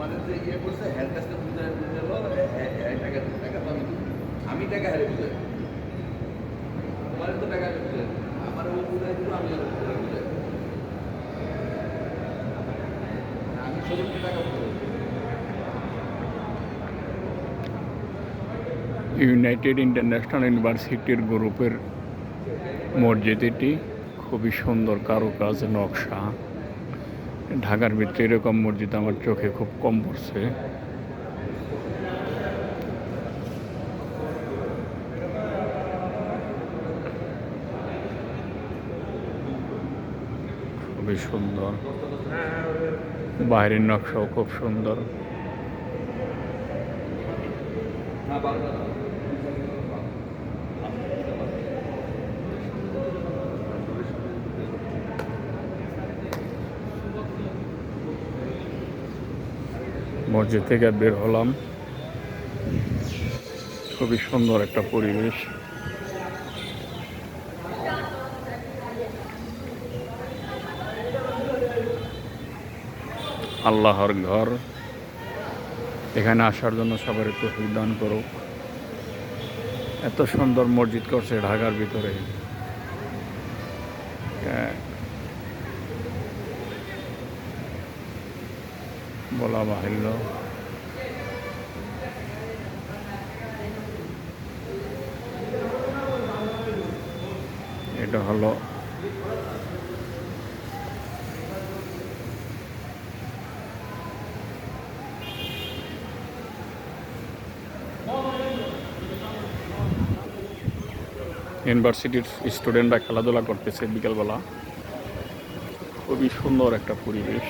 মানে যে ইয়ে করছে হের কাছে বুঝে বুঝালো টাকা টাকা তো আমি টাকা হারে বুঝাই তোমার তো টাকা আমি বুঝাই আমার ও বুঝাই দিল আমি বুঝাই আমি শরীরকে টাকা বুঝাই ইউনাইটেড ইন্টারন্যাশনাল ইউনিভার্সিটির গ্রুপের মসজিদ এটি খুবই সুন্দর কারুকাজ নকশা। ঢাকার ভিতরে এরকম মসজিদ আমার চোখে খুব কম পড়ছে। খুবই সুন্দর, বাইরের নকশাও খুব সুন্দর। মসজিদ থেকে বের হলাম, খুবই সুন্দর একটা পরিবেশ। আল্লাহর ঘর, এখানে আসার জন্য সবার তৌফিক দান করুক। এত সুন্দর মসজিদ করছে ঢাকার ভিতরে, বলা বাহুল্য। এটা হলো ইউনিভার্সিটির স্টুডেন্টরা খেলাধুলা করতেছে বিকেলবেলা। খুবই সুন্দর একটা পরিবেশ।